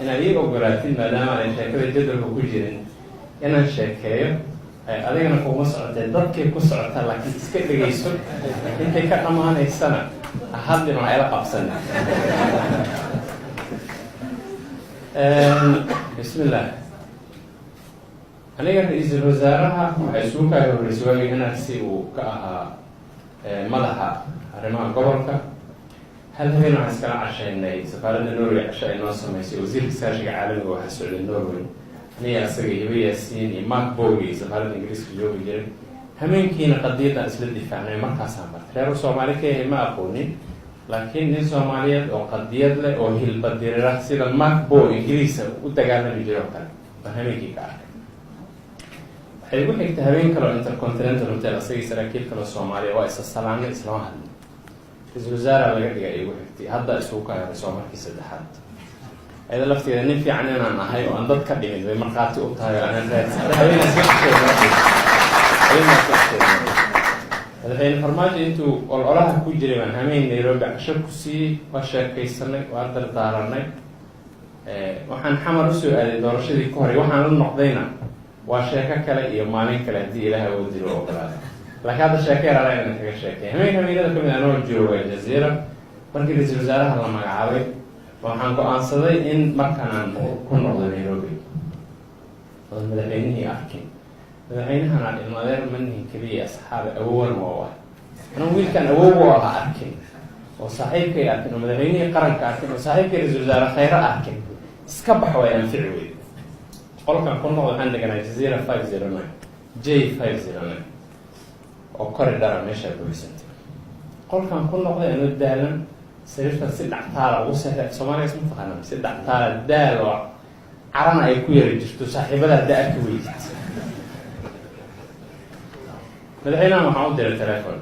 inaad ii ogolaatin maadaama aanay sheekada jadwalka ku jirin inaan sheekeeyo adigana kuma socotee dadkay ku socotaa laakiin iska dhegayso intay ka dhammaanaysana hadlin waa ila qabsan. Bismillah. aniga ra-iisul wasaaraha waxay isugu kaaga horreysay waagii NRC uu ka ahaa madaxa arrimaha gobolka. hal habeen waxaan iskala cashaynay safaaradda Norway casho ay noo samaysay wasiirka iskaashiga caalamiga waxaa socday Norway aniga asaga Hibe Yaasiin iyo Mark Bowie safaaradda Ingiriiska joogi jiray. hameenkiina qadiyadaan isla difaacnay markaasaan bartay reer Soomaali ka yahay ma aqoonin laakiin nin Soomaaliyeed oo qadiyad leh oo hilbadirira sida Mark Bowie Ingiriiska u dagaalami jiray oo kale baan hameenkii ka arkay. waxay ugu xigtay habeen kale oo Intercontinental Hotel asagii saraakiil kale Soomaaliya waa isa salaamay islama hadlin. ra-iisul wasaaraha laga dhigay igu xigtay hadda isugu kaaga soo markii saddexaad ayada lafteeda nin fiican inaan ahay oo aan dad ka dhimin way markhaati u tahay oo aanan madaxweyne farmaajo intuu ololaha ku jiray baan hameen Nairobi casho ku siiyey waa sheekaysanay waa dardaaranay. waxaan xamar usoo aaday doorashadii ka horey waxaan la noqdayna waa sheeko kale iyo maalin kale haddii ilaaha uu dilo ogolaada laakiin hadda sheeko yar alayna kaga sheekay. hameenada kamid anoo jooga Jazeera markii ra-iisul wasaaraha la magacaabay waxaan go-aansaday in markaan aan ku noqdo Nairobi oo madaxweynihii arkin madaxweynahan aan ilmadeer manihin keliya asxaabe awowan oo ah anuu wiilkan awow oo aha arkin oo saaxiibkay arkin oo madaxweynihii qaranka arkin oo saaxiibkay ra-iisul wasaare khayra arkin iska bax way anfici weyd. qolkan ku noqdo waxaan deganaa Jazeera 509 J509 oo koridhara meesha buuxsantay. qolkan ku noqday anoo daalan sariirtan si dhactaala ugu seexday Soomaaliya isma taqaanaa si dhactaala daal oo carana ay ku yari jirto saaxiibada hadda arki weydid. madaxweynaha waxaan u diray telefoon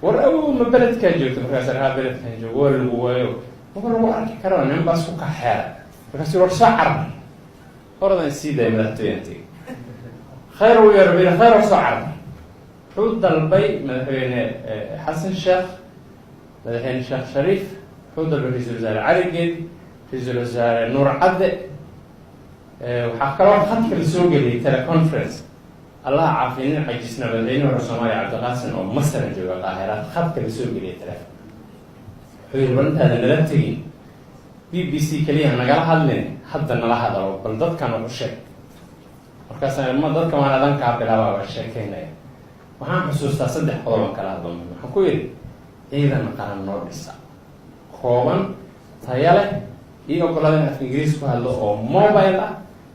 war awow ma beledkaa joogto markaas araha beledkaan joogo waa lagu waayo maka lagu arki karaa nin baas ku kaxeera markaas war soo carab horadan sii daaya madaxtooyantii khayr uu yarabina khayr oo soo carab wuxuu dalbay madaxweyne xasan sheekh madaxweyne sheekh shariif wuxuu dalbay ra-iisul wasaare cali geedi ra-iisul wasaare nuur cadde waxaa kaloo khadka la soo geliyay teleconference allah caafiya nin cajisna madaxweyne hore Soomaaliya Cabdiqaasim oo Masar jooga Qaahira khadka la soo geliyay telefoon wuxuu yiri warintaada nala tegin BBC kaliya nagala hadlin hadda nala hadalo bal dadkan u sheeg. markaas ma dadka waan adan ka bilaabaa sheekeynaya. waxaan xusuustaa 3 qodob kala hadlo waxaan ku yiri ciidan qaran noo dhisa kooban tayo leh iyo ogolaadeen af Ingiriis ku hadlo oo mobile ah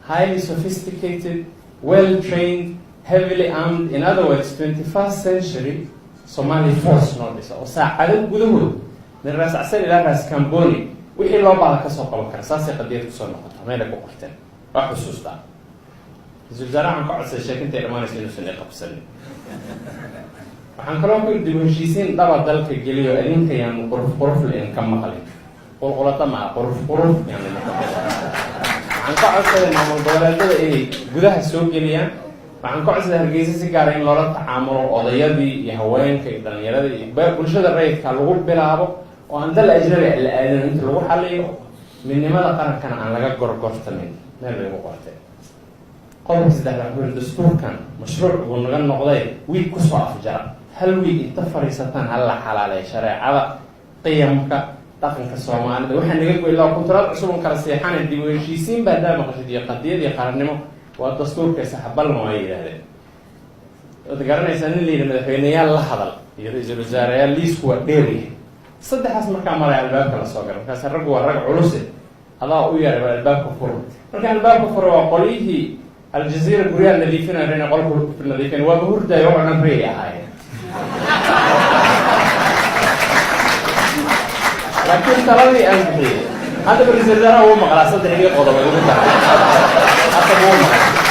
highly sophisticated well trained heavily armed, in other words 21st century Somali force noo dhisa oo saacado gudahood min raas asal ilaa raas Kamboni wixii loo baahdo ka soo qaban kara saasay qadiyad ku soo noqoto meel ay ku qorteen wax xusuusta ra-iisul wasaaraha ka codsay sheekintay dhamaanaysa inuusan qabsanin. waxaan kaloo ku dib u heshiisiin dhaba dalka geliyo idinka yaan quruf leen ka maqlin qolqolata ma quruf yaan waxaan ka codsaday maamul goboleedyada inay gudaha soo geliyaan. waxaan ka codsaday Hargeysa si gaar ah in loola tacaamulo odayadii iyo haweenka iyo dhalinyarada iyo bulshada rayidka lagu bilaabo oo aan dal ajnabi la aadan inta lagu xaliyo midnimada qarankana aan laga gorgortamin meel lagu qortay. qodobka saddexaad wuxuu dastuurkan mashruuc uu naga noqday wiil ku soo afjara hal wiil inta fariisatan hal la xalaalay shareecada qiyamka dhaqanka Soomaalida waxaan naga go'ay loo kontraad cusub oo kala seexanay dib u heshiisiin baadaama qashadiyo qadiyad iyo qarannimo waa dastuurka saxbal ma yiraahdeen. wada garanaysan in liina madaxweynayaal la hadal iyo ra-iisul wasaarayaal liisku waa dheeri saddexaas markaa maray albaabka la soo galay markaas rag waa rag culus adaa u yaray albaabka furo markaa albaabka furo waa qolihii Aljazeera guryaha nadiifinayna qolku nadiifin waa hurdayo oo dhan reey ahaayeen. laakiin taladii aan bixiyay hadda ra-iisul wasaaraha uu maqlaa 3 qodob ugu tahay hadda uu maqlaa